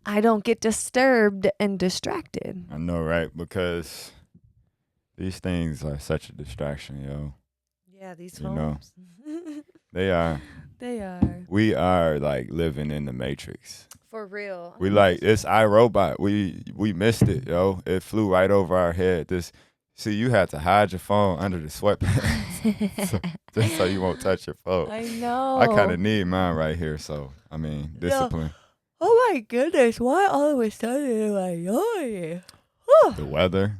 I don't get disturbed and distracted. I know, right? Because these things are such a distraction, yo. Yeah, these You know, phones. they are. They are. We are like living in the Matrix. For real. We like it's iRobot. We missed it, yo. It flew right over our head. See, you had to hide your phone under the sweatpants just so you won't touch your phone. I know. I kind of need mine right here. So I mean, discipline. Oh my goodness! Why all of a sudden like The weather.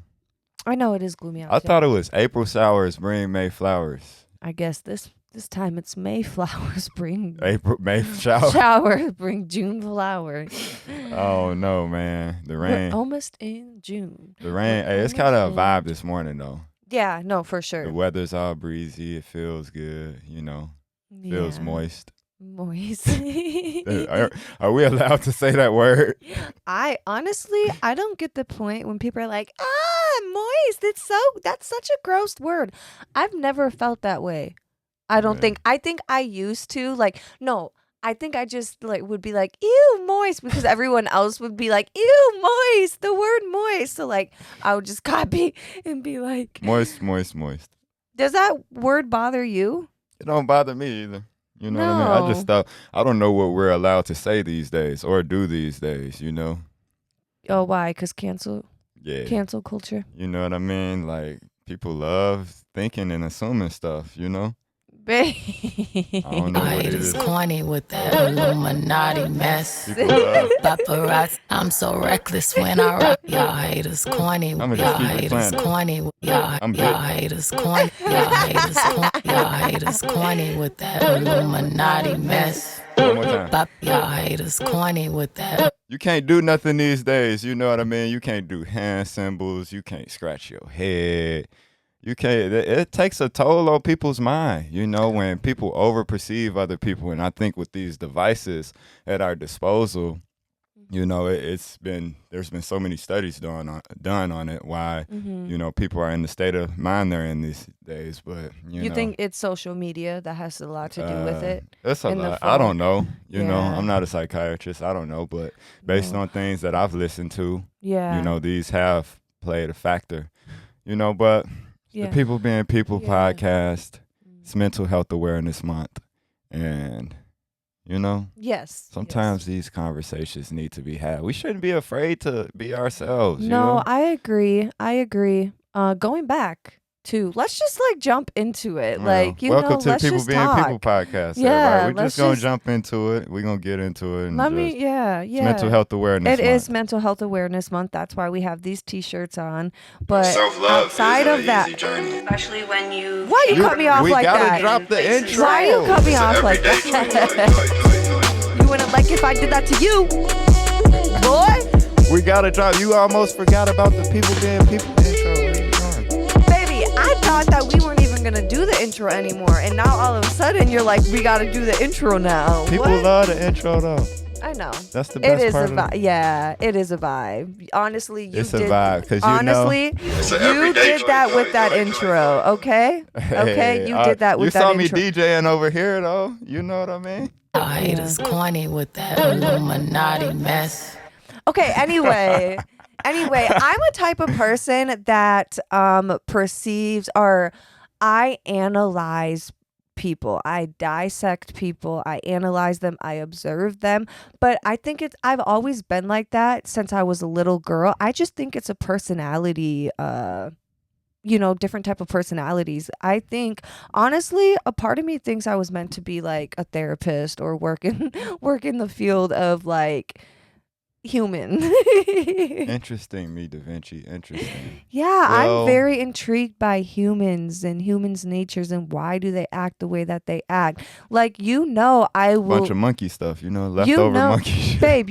I know it is gloomy out. I thought it was April showers bring May flowers. I guess this time it's May flowers bring May showers. Showers bring June flowers. Oh no, man! The rain. We're almost in June. The rain. Hey, it's kind of a vibe this morning though. Yeah, no, for sure. The weather's all breezy. It feels good. You know, feels moist. Moist. Are we allowed to say that word? I don't get the point when people are like, moist. That's such a gross word. I've never felt that way. I don't think. I think I used to no. I think I just would be like, ew, moist, because everyone else would be like, ew, moist, the word moist. So I would just copy and be like, moist, moist, moist. Does that word bother you? It don't bother me either. You know what I mean? I just thought, I don't know what we're allowed to say these days or do these days, you know? Oh, why? Because cancel culture. You know what I mean? Like, people love thinking and assuming stuff, you know? Babe. I don't know what it is. Corny with that Illuminati mess. Paparazzi, I'm so reckless when I rock. Y'all haters corny. Y'all haters corny. Y'all haters corny. Y'all haters corny with that Illuminati mess. One more time. Y'all haters corny with that. You can't do nothing these days, you know what I mean? You can't do hand symbols. You can't scratch your head. You can't. It takes a toll on people's mind, you know, when people over-perceive other people. And I think with these devices at our disposal, you know, there's been so many studies done on it. Why, you know, people are in the state of mind they're in these days. But you know, think it's social media that has a lot to do with it? It's a lot. I don't know. You know, I'm not a psychiatrist. I don't know, but based on things that I've listened to, you know, these have played a factor. You know, but. The People Being People podcast. It's Mental Health Awareness Month. And, you know, sometimes these conversations need to be had. We shouldn't be afraid to be ourselves. No, you know? I agree. Going back to, let's just jump into it. Welcome to the People Being talk. People podcast. Yeah, we're just going to jump into it. We're going to get into it. And It's Mental Health Awareness Month. It is Mental Health Awareness Month. That's why we have these t-shirts on. But self-love outside of that, especially when you... Why you cut me off like that? We got to drop the intro. Why you cut me off like that? You wouldn't like if I did that to you, boy. We got to drop. You almost forgot about the People Being People intro. I thought that we weren't even gonna do the intro anymore, and now all of a sudden you're like, we gotta do the intro now. People love the intro though. I know. That's the best part. It is a vibe. Yeah, it is a vibe. Honestly, it's a vibe because you did that with that intro. Okay, okay, you did that with that intro. You saw me DJing over here though. You know what I mean? Y'all haters corny with that Illuminati mess. Okay. Anyway. I'm a type of person that perceives, or I analyze people. I dissect people. I analyze them. I observe them. But I think I've always been like that since I was a little girl. I just think it's a personality, different type of personalities. I think, honestly, a part of me thinks I was meant to be like a therapist or work in the field of human. Interesting, me Da Vinci. Interesting. Yeah, I'm very intrigued by humans and humans' natures and why do they act the way that they act. I will bunch of monkey stuff, leftover monkey shit. Babe,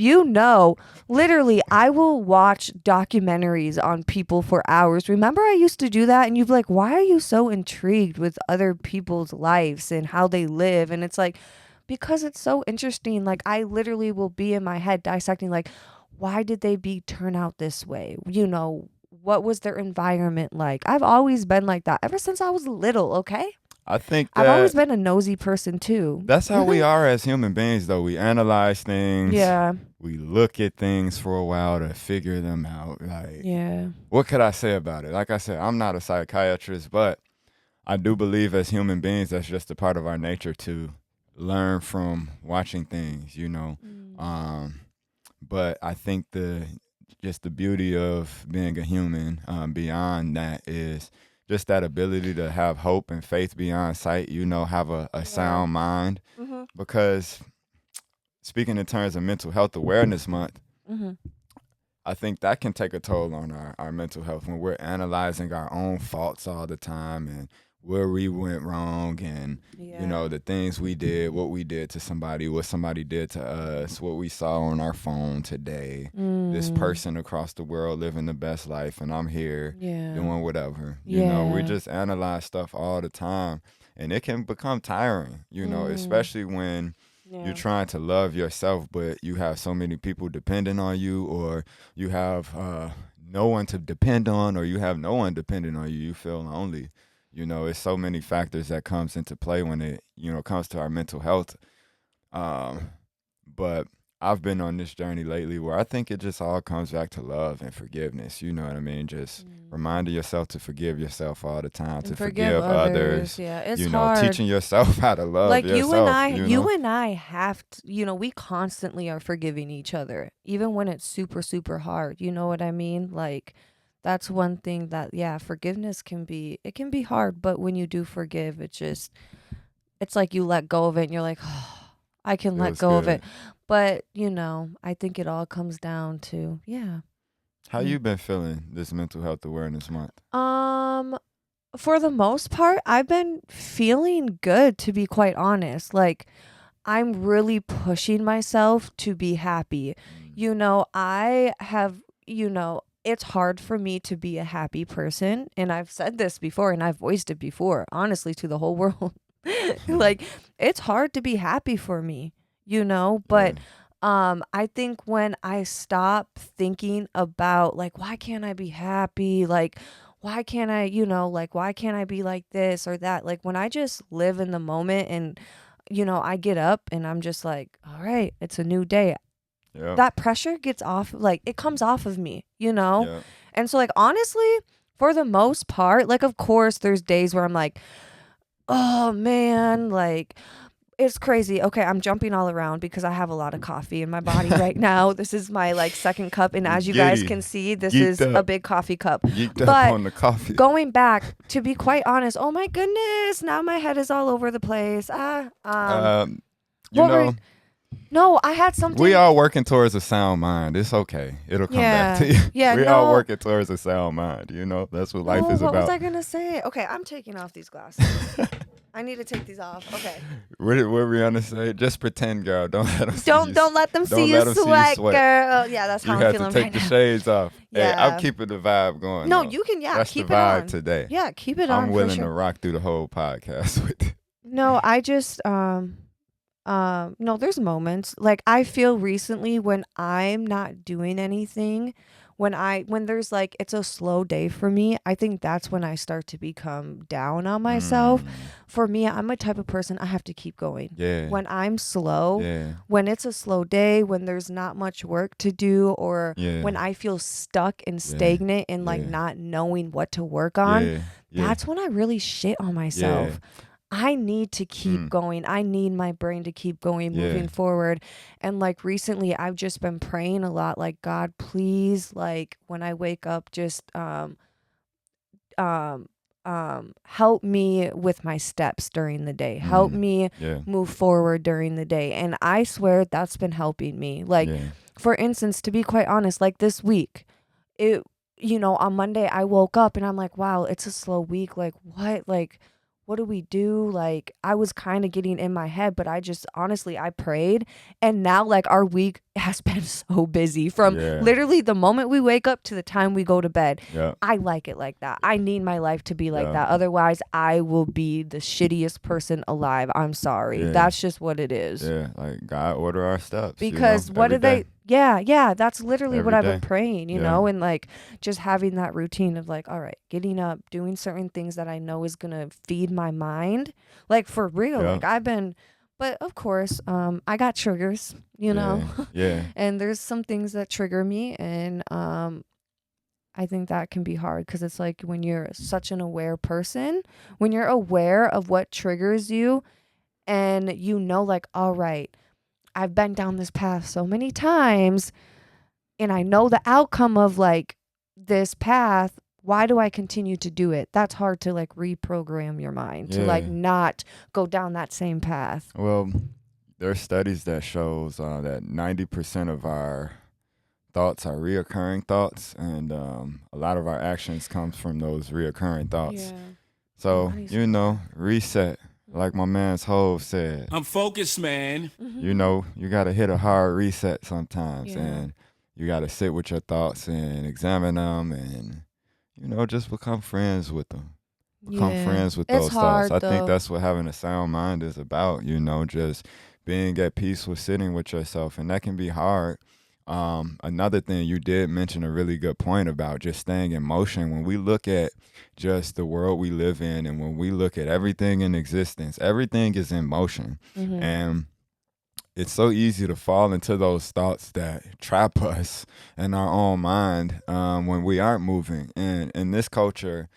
literally I will watch documentaries on people for hours. Remember I used to do that, and you'd be like, why are you so intrigued with other people's lives and how they live? And it's like, because it's so interesting. I literally will be in my head dissecting, why did they turn out this way? What was their environment like? I've always been like that ever since I was little, okay? I think that I've always been a nosy person too. that's how we are as human beings, though. We analyze things. Yeah. We look at things for a while to figure them out. Like, Yeah. what could I say about it? Like I said, I'm not a psychiatrist, but I do believe as human beings, that's just a part of our nature to learn from watching things, you know. But I think the beauty of being a human beyond that is just that ability to have hope and faith beyond sight, you know, have a sound mind. Because speaking in terms of Mental Health Awareness Month, I think that can take a toll on our mental health when we're analyzing our own faults all the time and where we went wrong and, you know, the things we did, what we did to somebody, what somebody did to us, what we saw on our phone today, this person across the world living the best life and I'm here doing whatever. You know, we just analyze stuff all the time and it can become tiring, you know, especially when you're trying to love yourself, but you have so many people depending on you or you have no one to depend on or you have no one depending on you. You feel lonely. You know, it's so many factors that comes into play when it, you know, comes to our mental health. But I've been on this journey lately where I think it just all comes back to love and forgiveness. You know what I mean? Just reminding yourself to forgive yourself all the time, And to forgive others. Yeah, it's you know, hard. teaching yourself how to love like yourself. you and I have to, you know, we constantly are forgiving each other, even when it's super, super hard. You know what I mean? Like, that's one thing that, forgiveness can be hard, but when you do forgive, it's like you let go of it and you're like, oh, I can let go of it. But, you know, I think it all comes down to, How you been feeling this Mental Health Awareness Month? For the most part, I've been feeling good, to be quite honest. Like, I'm really pushing myself to be happy. You know, it's hard for me to be a happy person. And I've said this before and I've voiced it before, honestly, to the whole world. Like, it's hard to be happy for me, you know? But I think when I stop thinking about, like, why can't I be happy? Like, why can't I, you know, like, why can't I be like this or that? Like, when I just live in the moment and, you know, I get up and I'm just like, all right, it's a new day. That pressure gets off, like, it comes off of me, you know? And so, like, honestly, for the most part, like, of course, there's days where I'm like, oh, man, like, it's crazy. Okay, I'm jumping all around because I have a lot of coffee in my body right now. This is my, like, second cup, and as you guys can see, this is a big coffee cup. Geeked up on the coffee. Going back, to be quite honest, oh, my goodness, now my head is all over the place. No, I had something. We are working towards a sound mind. It's okay. It'll come back to you. Yeah, we are working towards a sound mind. You know, that's what life is about. What was I gonna say? Okay, I'm taking off these glasses. I need to take these off. Okay. What were we gonna say? Just pretend, girl. Don't let them. Don't let them see you sweat, girl. Yeah, that's how I'm feeling right now. You have to take the shades off. Yeah, hey, I'm keeping the vibe going. No, you can. Yeah, that's keep the vibe it on today. Yeah, keep it on. I'm willing to rock through the whole podcast with it. No, I just no, there's moments like I feel recently when I'm not doing anything, when there's like it's a slow day for me, I think that's when I start to become down on myself. For me, I'm a type of person I have to keep going. Yeah. When I'm slow, when it's a slow day, when there's not much work to do, or when I feel stuck and stagnant and like not knowing what to work on, that's when I really shit on myself. I need to keep going. I need my brain to keep going, moving forward. And like recently, I've just been praying a lot. Like, God, please, like when I wake up, just help me with my steps during the day. Help me move forward during the day. And I swear that's been helping me. Like, for instance, to be quite honest, like this week, on Monday I woke up and I'm like, wow, it's a slow week. Like, what do we do? Like, I was kind of getting in my head, but I just honestly, I prayed. And now like our week has been so busy from literally the moment we wake up to the time we go to bed. I like it like that. I need my life to be like that. Otherwise I will be the shittiest person alive. I'm sorry. That's just what it is. Like God order our steps. Because what do they Yeah. That's literally Every what I've day. been praying, you Yeah. know, and like just having that routine of like, all right, getting up, doing certain things that I know is gonna feed my mind. Like for real. Yeah. Like but of course, I got triggers, you know. Yeah. And there's some things that trigger me, and I think that can be hard because it's like when you're such an aware person, when you're aware of what triggers you, and you know, like, all right, I've been down this path so many times and I know the outcome of like this path. Why do I continue to do it? That's hard to like reprogram your mind to like Yeah. not go down that same path. Well, there are studies that shows that 90% of our thoughts are reoccurring thoughts, and a lot of our actions comes from those reoccurring thoughts. So, you know, reset. Like my man's Hove said, I'm focused, man. you know, you got to hit a hard reset sometimes, Yeah. and you got to sit with your thoughts and examine them, and, you know, just become friends with them. Become friends with those It's hard, thoughts. I think though. that's what having a sound mind is about, you know, just being at peace with sitting with yourself, and that can be hard. Another thing, you did mention a really good point about just staying in motion. When we look at just the world we live in, and when we look at everything in existence, everything is in motion. And it's so easy to fall into those thoughts that trap us in our own mind when we aren't moving. And in this culture,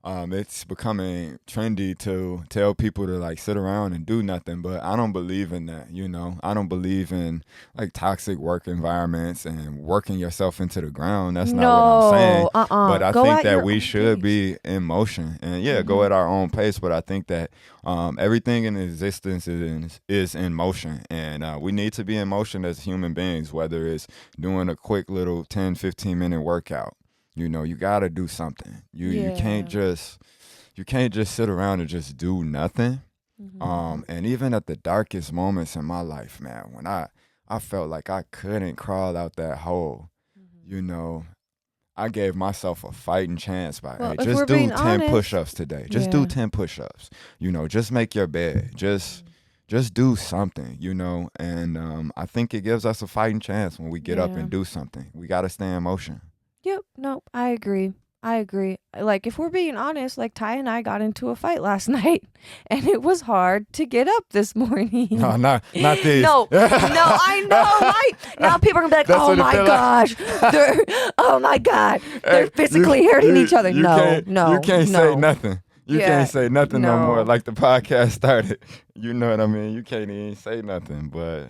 it's becoming trendy to tell people to like sit around and do nothing, but I don't believe in that, you know. I don't believe in like toxic work environments and working yourself into the ground. That's not what I'm saying. But I think that we should be in motion, and go at our own pace. But I think that everything in existence is in motion, and we need to be in motion as human beings, whether it's doing a quick little 10-15 minute workout. You know, you gotta do something. You can't just sit around and just do nothing. And even at the darkest moments in my life, man, when I felt like I couldn't crawl out that hole, you know, I gave myself a fighting chance by, hey, just do 10 push-ups today. Just do 10 push-ups. You know, just make your bed. Just do something, you know. And I think it gives us a fighting chance when we get up and do something. We gotta stay in motion. Yep. No, I agree. Like, if we're being honest, like Ty and I got into a fight last night, and it was hard to get up this morning. No, not these. No, I know, right? Now people are gonna be like, "Oh my gosh, they're physically hurting each other." No, you can't say nothing. You can't say nothing no more. Like the podcast started, you know what I mean? You can't even say nothing, but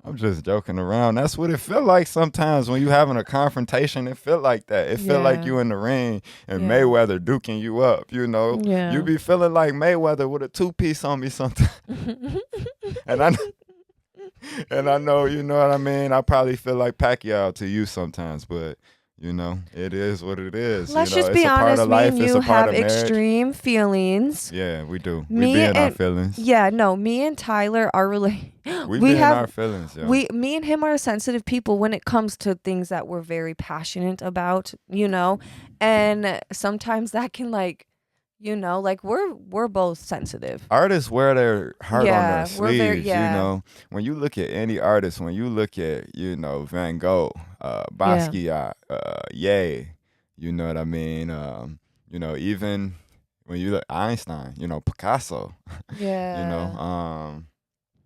I'm just joking around. That's what it feel like sometimes when you having a confrontation. It feel like that. It feel like you in the ring and Mayweather duking you up, you know? Yeah. You be feeling like Mayweather with a 2-piece on me sometimes. And I know, you know what I mean? I probably feel like Pacquiao to you sometimes, but you know, it is what it is. Let's you know, just be it's a part honest, of me life. and It's you a part have of marriage. extreme feelings. Yeah, we do. Me We be in our and- feelings. Yeah, no, me and Tyler are really We be in our feelings, yo. me and him are sensitive people when it comes to things that we're very passionate about, you know? And sometimes that can like, you know, like we're both sensitive. Artists wear their heart on their we're very- sleeves, you know. When you look at any artist, when you look at, you know, Van Gogh, Basquiat, Ye, you know what I mean? You know, even when you look Einstein, you know, Picasso, Yeah. you know,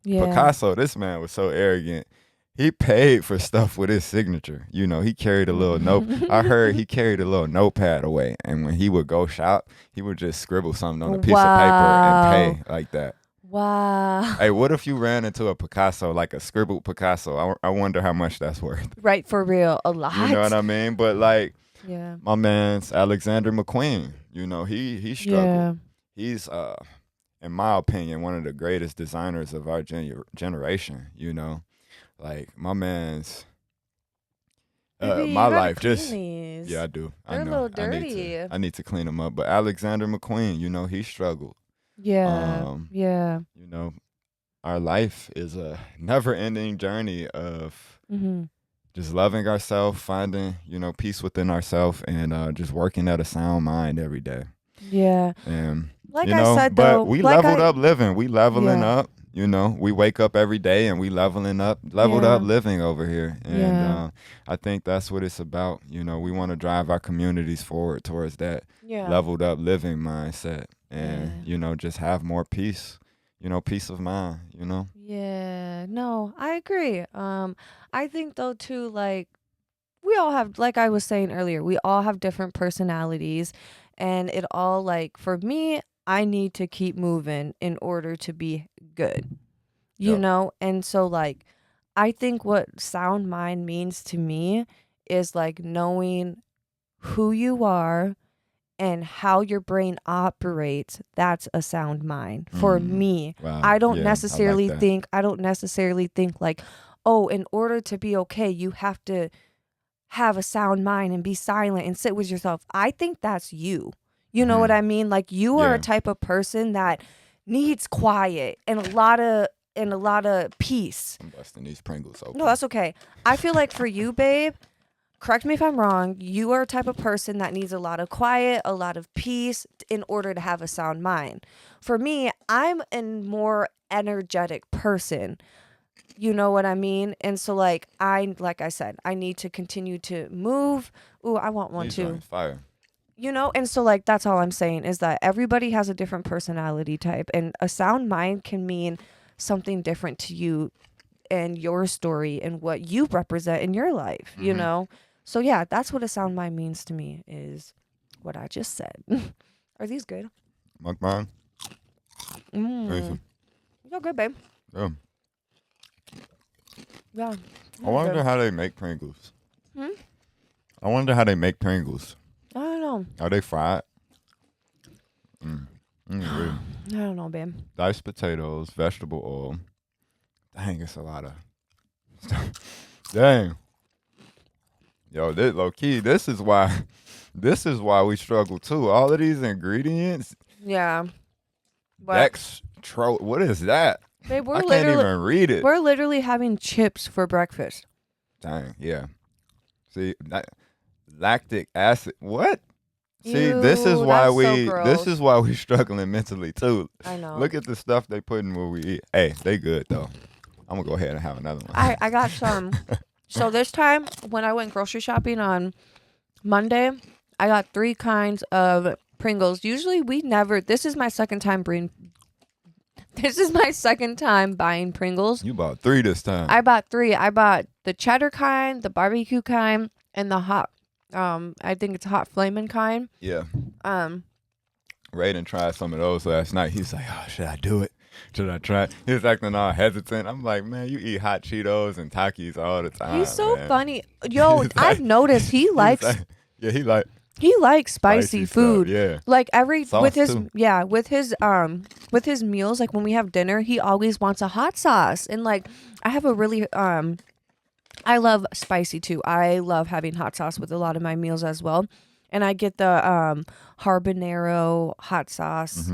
Yeah. Picasso, this man was so arrogant. He paid for stuff with his signature. You know, he carried a little note. I heard he carried a little notepad away, and when he would go shop, he would just scribble something on a piece of paper and pay like that. Wow. Hey, what if you ran into a Picasso, like a scribbled Picasso? I wonder how much that's worth. Right, for real. A lot. You know what I mean? But like, Yeah. my man's Alexander McQueen, you know, he struggled. Yeah. He's, in my opinion, one of the greatest designers of our generation, you know. Like, my man's, Baby, you my gotta life clean just, these. yeah, I do. They're I a know. little dirty. I need to clean them up. But Alexander McQueen, you know, he struggled. Yeah. Yeah. You know, our life is a never-ending journey of Mm-hmm. just loving ourselves, finding, you know, peace within ourselves, and just working at a sound mind every day. Yeah. And Like you I know, said, but though, we like leveled up living. We leveling Yeah. up. you know, we wake up every day and we leveled up living over here. And I think that's what it's about. You know, we want to drive our communities forward towards that leveled up living mindset and, you know, just have more peace, you know, peace of mind, you know? Yeah, no, I agree. I think though too, like, we all have, like I was saying earlier, we all have different personalities, and it all, like, for me, I need to keep moving in order to be good, you know? And so, like, I think what sound mind means to me is, like, knowing who you are and how your brain operates. That's a sound mind for me. Wow. I don't Yeah, necessarily I like think like, oh, in order to be okay, you have to have a sound mind and be silent and sit with yourself. I think that's you. You know what I mean? Like, you are a type of person that needs quiet and a lot of peace. I'm busting these Pringles open. No, that's okay. I feel like for you, babe, correct me if I'm wrong, you are a type of person that needs a lot of quiet, a lot of peace in order to have a sound mind. For me, I'm a more energetic person. You know what I mean? And so, like I said, I need to continue to move. Ooh, I want one too. Fire. You know, and so, like, that's all I'm saying is that everybody has a different personality type, and a sound mind can mean something different to you and your story and what you represent in your life, you know? So yeah, that's what a sound mind means to me, is what I just said. Are these good? Mukbang. You're good, babe. Yeah. Yeah. I wonder how they make Pringles. I wonder how they make Pringles. I don't know. Are they fried? Really. I don't know, babe. Diced potatoes, vegetable oil. Dang, it's a lot of stuff. Dang. Yo, this, low key, this is why we struggle too. All of these ingredients. Yeah. But Dextro, what is that? babe, I can't even read it. We're literally having chips for breakfast. Dang, yeah. See, lactic acid. What? See, Ew, this is why that's so gross. we struggling mentally too. I know. Look at the stuff they put in what we eat. Hey, they good though. I'm gonna go ahead and have another one. I got some. So this time when I went grocery shopping on Monday, I got 3 kinds of Pringles. Usually this is my second time buying Pringles. You bought 3 this time. I bought 3. I bought the cheddar kind, the barbecue kind, and the hot I think it's hot flamin' kind. Yeah. Raiden tried some of those last night. He's like, oh, should I do it? Should I try it? He was acting all hesitant. I'm like, man, you eat hot Cheetos and Takis all the time. He's so man. funny. Yo, I've noticed he likes he likes spicy food. Stuff, yeah. Like Sauce with his too. with his meals, like when we have dinner, he always wants a hot sauce. And like I have a really I love spicy too. I love having hot sauce with a lot of my meals as well. And I get the habanero hot sauce.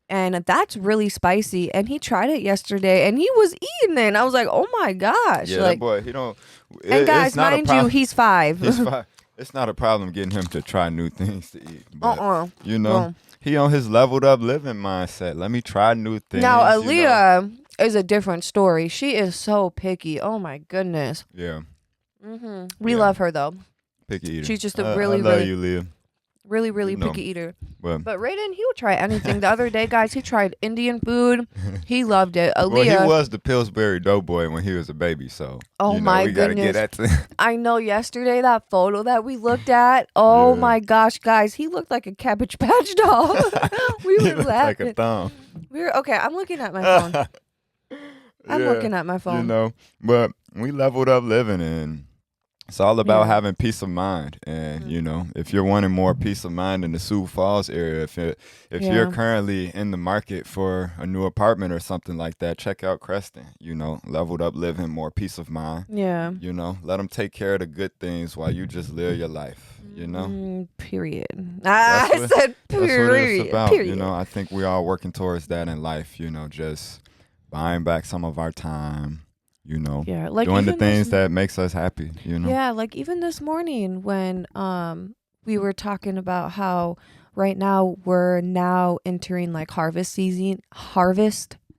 And that's really spicy. And he tried it yesterday and he was eating it. And I was like, oh my gosh. Yeah, like, that boy, he don't. And guys, mind you, he's 5. He's 5. It's not a problem getting him to try new things to eat. But, you know, Well, he on his leveled up living mindset. Let me try new things. now, you know? Aaliyah is a different story. She is so picky. Oh my goodness. Yeah. We love her though. Picky eater. She's just a I really, love really, you, Leah. really You know. picky eater. Well, But Raiden, he will try anything. The other day, guys, he tried Indian food. He loved it. well, Aaliyah, he was the Pillsbury Doughboy when he was a baby, so Oh you know, my we gotta goodness. get that to I know yesterday that photo that we looked at. Oh Yeah. my gosh, guys, he looked like a Cabbage Patch doll. We He were looked like laughing. a thumb. Okay. I'm looking at my phone. I'm Yeah, looking at my phone. You know, but we leveled up living, and it's all about having peace of mind. And you know, if you're wanting more peace of mind in the Sioux Falls area, if you're currently in the market for a new apartment or something like that, check out Creston. You know, leveled up living, more peace of mind. Yeah. You know, let them take care of the good things while you just live your life. You know, Period. That's I what- said that's what period. it's about. Period. You know, I think we are working towards that in life. You know, just buying back some of our time. You know, Yeah, like doing the even things this- that makes us happy. You know. Yeah, like even this morning when we were talking about how right now we're now entering like harvest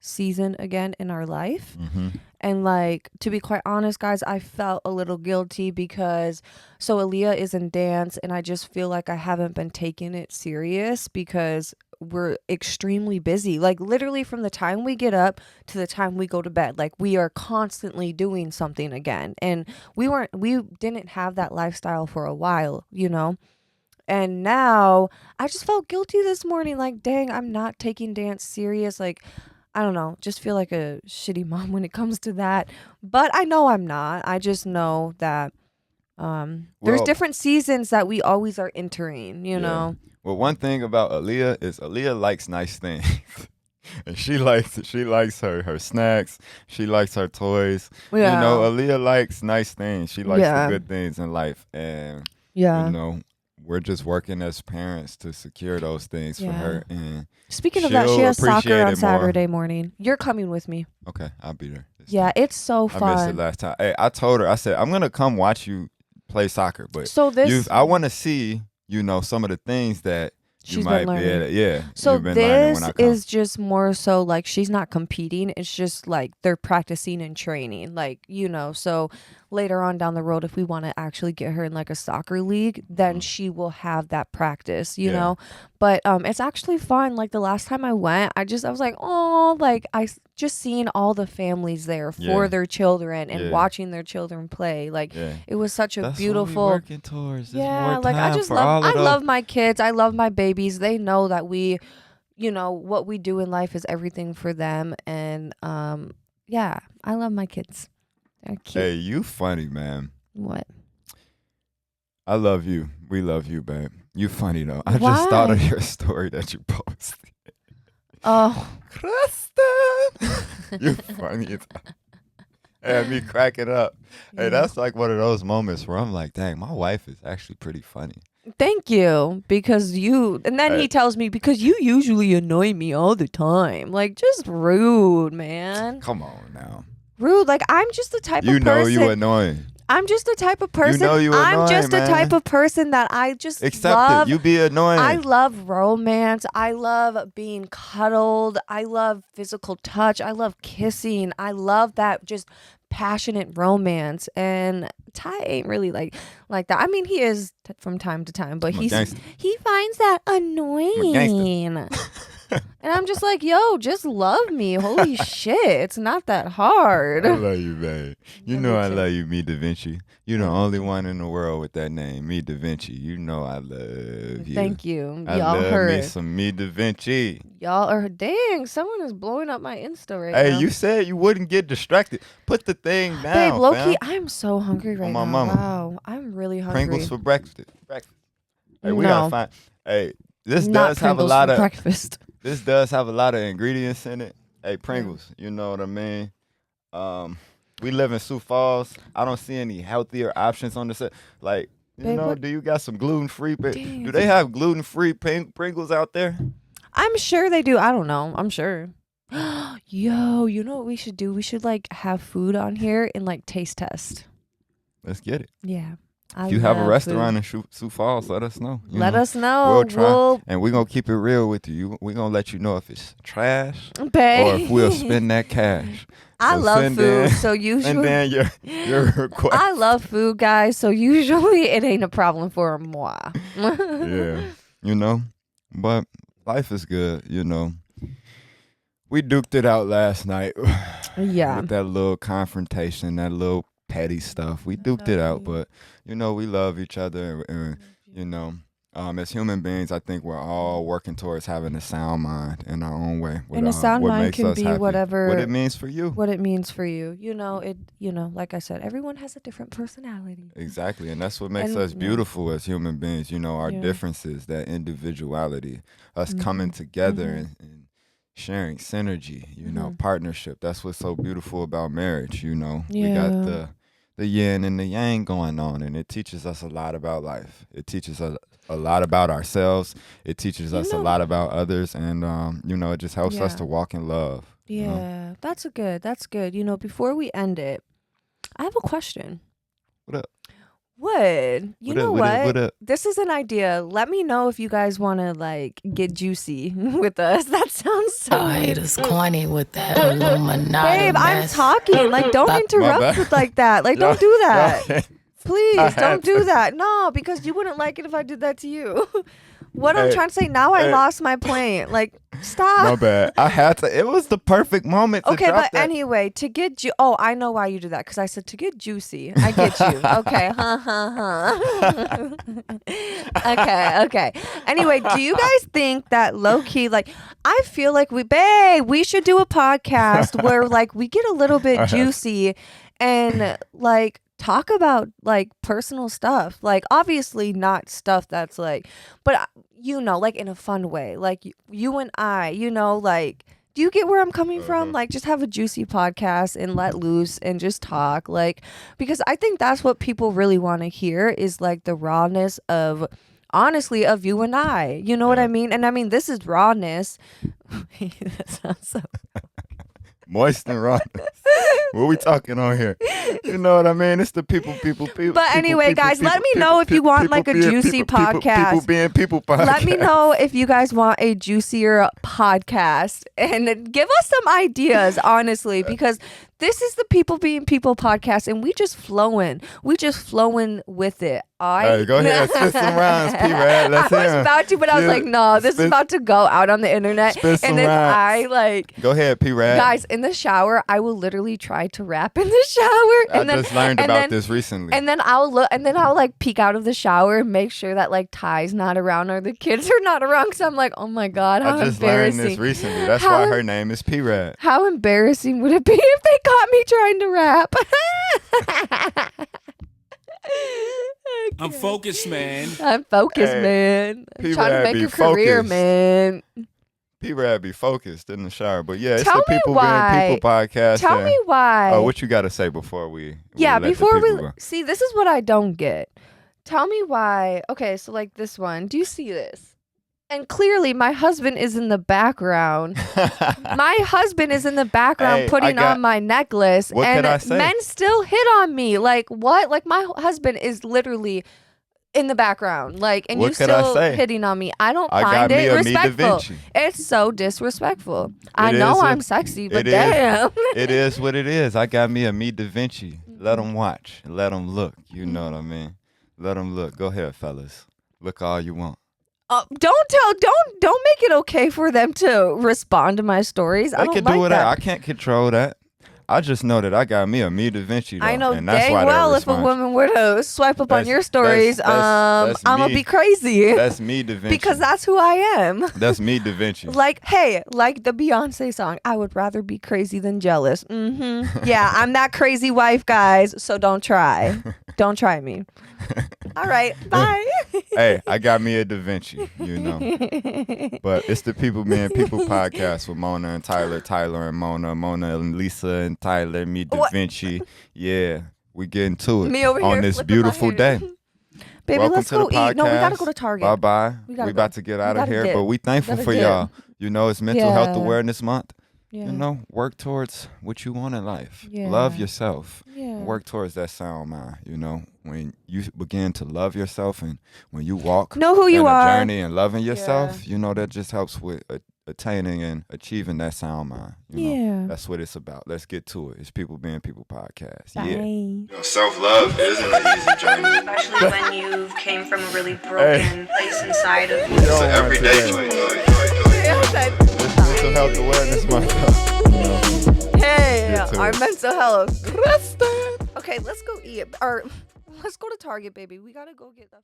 season again in our life. Mm-hmm. And like, to be quite honest, guys, I felt a little guilty because so Aaliyah is in dance and I just feel like I haven't been taking it serious because we're extremely busy. Like literally from the time we get up to the time we go to bed, like we are constantly doing something again. And we didn't have that lifestyle for a while, you know? And now I just felt guilty this morning. Like, dang, I'm not taking dance serious. Like, I don't know, just feel like a shitty mom when it comes to that. But I know I'm not. I just know that there's different seasons that we always are entering, you know? Well, one thing about Aaliyah is Aaliyah likes nice things. And she likes her snacks. She likes her toys. Yeah. You know, Aaliyah likes nice things. She likes the good things in life. And, you know, we're just working as parents to secure those things for her. And speaking of that, she has soccer on Saturday morning. You're coming with me. Okay, I'll be there. It's so fun. I missed it last time. Hey, I told her, I said, I'm going to come watch you play soccer. But I want to see, you know, some of the things that you might be able So this is just more so like she's not competing. It's just like they're practicing and training. Like, you know, so later on down the road, if we want to actually get her in like a soccer league, then she will have that practice, you know. But it's actually fun. Like the last time I went, I was like, oh, like I just seeing all the families there for their children and watching their children play. Like it was such a beautiful. What we're working towards. Like I just love my kids. I love my babies. They know that we, you know, what we do in life is everything for them. And I love my kids. They're cute. Hey, you funny, man. What? I love you. We love you, babe. You funny though. I just thought of your story that you posted. Oh, Kristen, you funny. Had me cracking up. Hey, that's like one of those moments where I'm like, dang, my wife is actually pretty funny. Thank you, because you. And then he tells me because you usually annoy me all the time. Like, just rude, man. Come on now. Rude. Like, I'm just the type of person. You know you annoying. I'm just the type of person. You know you annoying, I'm just the man. type of person that I just love. You be annoying. I love romance. I love being cuddled. I love physical touch. I love kissing. I love that just passionate romance. And Ty ain't really like that. I mean, he is from time to time, but he finds that annoying. And I'm just like, yo, just love me. Holy shit. It's not that hard. I love you, babe. You know I love you, me Da Vinci. You're the only one in the world with that name, me Da Vinci. You know I love you. Thank you. I love me some me Da Vinci. Y'all are, dang, someone is blowing up my Insta right now. Hey, you said you wouldn't get distracted. Put the thing down, babe, low-key, I'm so hungry right now. Mama. Wow, I'm really hungry. Pringles for breakfast. Hey, we gotta find. Hey, this does have a lot of breakfast. This does have a lot of ingredients in it. Hey, Pringles, you know what I mean? We live in Sioux Falls. I don't see any healthier options on the set. Like, do you got some gluten-free? Do they have gluten-free Pringles out there? I'm sure they do. I don't know. I'm sure. Yo, you know what we should do? We should like have food on here and like taste test. Let's get it. Yeah. If you have a restaurant in Sioux Falls, let us know. Let us know. We'll try. And we're going to keep it real with you. We're going to let you know if it's trash babe. Or if we'll spend that cash. I love food, so usually. And then your request. I love food, guys, so usually it ain't a problem for moi. Yeah, you know, but life is good, you know. We duked it out last night. Yeah. With that little confrontation, that little petty stuff. We duked it out, but, you know, we love each other. And you know, as human beings, I think we're all working towards having a sound mind in our own way. And a sound mind can be whatever. What it means for you. What it means for you. You know, like I said, everyone has a different personality. Exactly. And that's what makes us beautiful as human beings. You know, our differences, that individuality, us coming together and sharing synergy, you know, partnership. That's what's so beautiful about marriage, you know. We got the yin and the yang going on, and it teaches us a lot about life. It teaches us a lot about ourselves. It teaches us a lot about others, and you know, it just helps us to walk in love. Yeah, you know? That's good. You know, before we end it, I have a question. What up? Would. You know what? What This is an idea. Let me know if you guys want to like get juicy with us. That sounds so Y'all haters corny with that Illuminati Babe, I'm mess. talking. Like, don't interrupt with like that. Like, don't do that. Please, don't do that. No, because you wouldn't like it if I did that to you. What I'm trying to say, now I lost my point. Like, stop. My bad. I had to. It was the perfect moment to Okay, drop but that. anyway, to get oh, I know why you do that, because I said to get juicy. I get you. Okay, okay. Anyway, do you guys think that low key, like, I feel like we should do a podcast where like we get a little bit juicy and like talk about like personal stuff, like obviously not stuff that's like, but you know, like in a fun way, like you and I, you know, like, do you get where I'm coming from? Like, just have a juicy podcast and let loose and just talk, like, because I think that's what people really want to hear, is like the rawness of, honestly, of you and I, you know what I mean? And I mean, this is rawness. That sounds so Moist and raw. What we talking on here? You know what I mean? It's the people. But anyway, guys, let me know if you want like a juicy podcast. People being people podcast. Let me know if you guys want a juicier podcast and give us some ideas, honestly, because this is the People Being People podcast, and we just flowing with it. Hey, go ahead, spit some rhymes, P-Rad. Let's hear 'em. I was about to, but I was like, no, this is about to go out on the internet. Spit some And then rhymes. I like, Go ahead, P-Rad. guys, in the shower, I will literally try to rap in the shower. I just learned about this recently. And then I'll look, and then I'll like peek out of the shower and make sure that like Ty's not around or the kids are not around, because I'm like, oh my God, how I just learned embarrassing. this recently. That's why her name is P-Rad. How embarrassing would it be if they caught me trying to rap? I'm focused, man. I'm focused, Hey, man. I'm trying to P-Rad make be a career, focused. man. P-Rad be focused in the shower. But yeah, it's Tell the me People why. Being People podcast. Tell me why. Oh, what you got to say before we Yeah, let the before we people go? see, this is what I don't get. Tell me why. Okay, so like this one. Do you see this? And clearly, my husband is in the background. My husband is in the background Hey, putting on my necklace, What and can I say? men still hit on me. Like what? Like my husband is literally in the background, like, and What you could I still say? hitting on me. I don't I got find me it a me da respectful. Vinci. It's so disrespectful. I It know is I'm what- sexy, but it is. damn. It is what it is. I got me a me da Vinci. Let them watch. Let them look. You know what I mean? Let them look. Go ahead, fellas. Look all you want. Don't make it okay for them to respond to my stories. I They don't can like do whatever. that. I can't control that. I just know that I got me a me da Vinci. Though, I know and that's dang why well they if a respond. woman were to swipe up on That's- your stories, that's I'm gonna me. be crazy That's me da Vinci. because that's who I am. That's me da Vinci. Like, hey, like the Beyonce song, I would rather be crazy than jealous. Yeah, I'm that crazy wife, guys. So don't try. Don't try me. All right, bye. Hey, I got me a Da Vinci, you know. But it's the People Being People podcast with Mona and Tyler, Tyler and Mona, Mona and Lisa and Tyler, me Da What? Vinci. Yeah, we getting to it Me over on here this flipping my beautiful hair. day. Baby, Welcome let's to go the eat. No, we gotta podcast. go to Target. Bye-bye. We We gotta about go. to get We out of gotta here, dip. but we thankful Gotta for dip. y'all. You know, it's Mental Health Yeah. Awareness Month. Yeah. You know, work towards what you want in life. Yeah. Love yourself. Yeah. Work towards that sound mind. You know, when you begin to love yourself and when you walk Know who you in a are. journey and loving yourself, you know, that just helps with attaining and achieving that sound mind. You know, that's what it's about. Let's get to it. It's People Being People podcast. Bye. Yeah. You know, self-love isn't an easy journey. Especially when you came from a really broken place inside of you. It's an everyday joy. It's Mental Health Awareness Month. You know. Hey, Get to our it. mental health. Okay, let's go eat. Or let's go to Target, baby. We gotta go get the